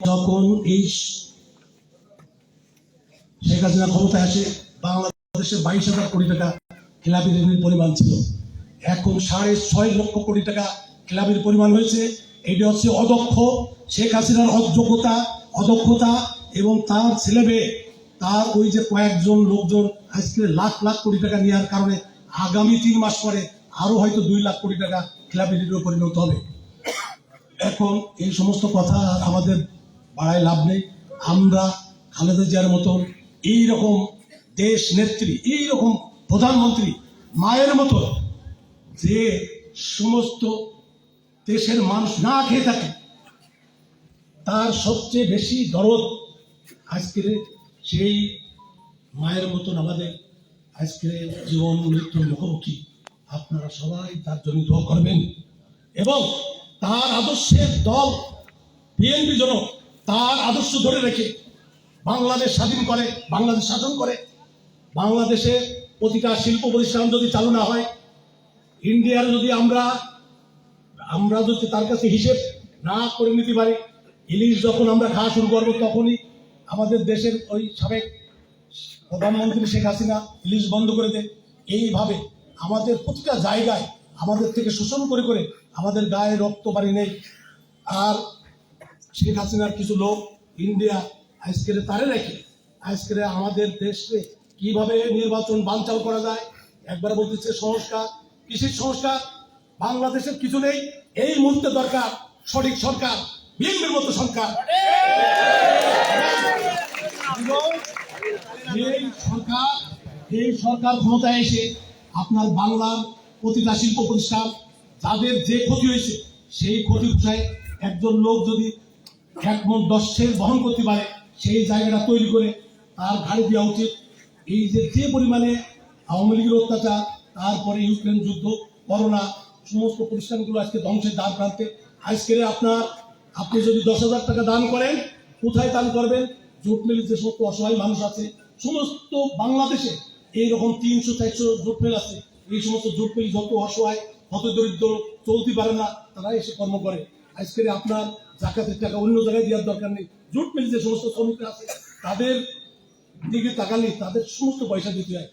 যখন এই শেখ হাসিনা ক্ষমতায় আসে বাংলাদেশে 22,000 কোটি টাকা খেলাপি ঋণের পরিমাণ ছিল। এখন 6.5 লক্ষ কোটি টাকা খেলাপির পরিমাণ হয়েছে। এটি হচ্ছে অদক্ষ শেখ হাসিনার অযোগ্যতা, অদক্ষতা এবং তার ছেলে মেয়ে, তার ওই যে কয়েকজন লোকজন আজকে লাখ লাখ কোটি টাকা নেওয়ার কারণে আগামী 3 মাস পরে আরো হয়তো 2 লাখ কোটি টাকা খেলাপি ঋণে পরিণত হবে। এখন এই সমস্ত কথা আমাদের বাড়ায় লাভ নেই। আমরা খালেদা জিয়ার মতন এইরকম দেশ নেত্রী, এইরকম প্রধানমন্ত্রী, মায়ের মতো, যে সমস্ত দেশের মানুষ না খেয়ে থাকে, তার সবচেয়ে বেশি দরদ আজকের সেই মায়ের মতন আমাদের আজকের জীবন মৃত্যুর মুখোমুখি। আপনারা সবাই তার জন্য দোয়া করবেন এবং তার আদর্শের দল বিএনপি যেন তার আদর্শ ধরে রেখে বাংলাদেশ স্বাধীন করে, বাংলাদেশ শাসন করে। বাংলাদেশে প্রতিটা শিল্প প্রতিষ্ঠান যদি চালু না হয়, ইন্ডিয়ার যদি আমরা যদি তার কাছে হিসেব না করে নিতে পারি, ইলিশ যখন আমরা খাওয়া শুরু করবো তখনই আমাদের দেশের ওই সাবেক প্রধানমন্ত্রী শেখ হাসিনা ইলিশ বন্ধ করে দেয়। এইভাবে আমাদের প্রতিটা জায়গায় আমাদের থেকে শোষণ করে করে আমাদের গায়ে রক্ত বাড়ি নেই। আর শেখ হাসিনার কিছু লোক ইন্ডিয়া আজকের তারে রেখে আজকের আমাদের দেশে কিভাবে নির্বাচন বানচাল করা যায়। একবার বলতেছে সংস্কার, কৃষির সংস্কার, বাংলাদেশের কিছু নেই। এই মুহূর্তে দরকার সঠিক সরকার, বিএনপির মতো সরকার। এই সরকার ক্ষমতায় এসে আপনার বাংলার প্রতিটা শিল্প প্রতিষ্ঠান যাদের যে ক্ষতি হয়েছে সেই ক্ষতি পোষায় একজন লোক যদি 1 মণ 10 সের বহন করতে পারে, সেই জায়গাটা তৈরি করে তার ঘাড়ি দেওয়া উচিত। এই যে পরিমাণে আওয়ামী লীগের অত্যাচার, তারপরে ইউক্রেন যুদ্ধ, করোনা, সমস্ত প্রতিষ্ঠানগুলো আজকে ধ্বংসের দ্বার প্রান্তে। আজকের আপনি যদি 10,000 টাকা দান করেন, কোথায় দান করবেন? জোট মিলের যে সমস্ত অসহায় মানুষ আছে, সমস্ত বাংলাদেশে এইরকম 300-400 জোট মিল আছে। এই সমস্ত জোট মিল যত অসহায়, হত দরিদ্র, চলতে পারে না, তারা এসে কর্ম করে। আজকের আপনার জাকাতের টাকা অন্য জায়গায় দেওয়ার দরকার নেই। জোট মিল যে সমস্ত শ্রমিকরা আছে তাদের দিকে তাকালে তাদের সমস্ত পয়সা দিতে হয়।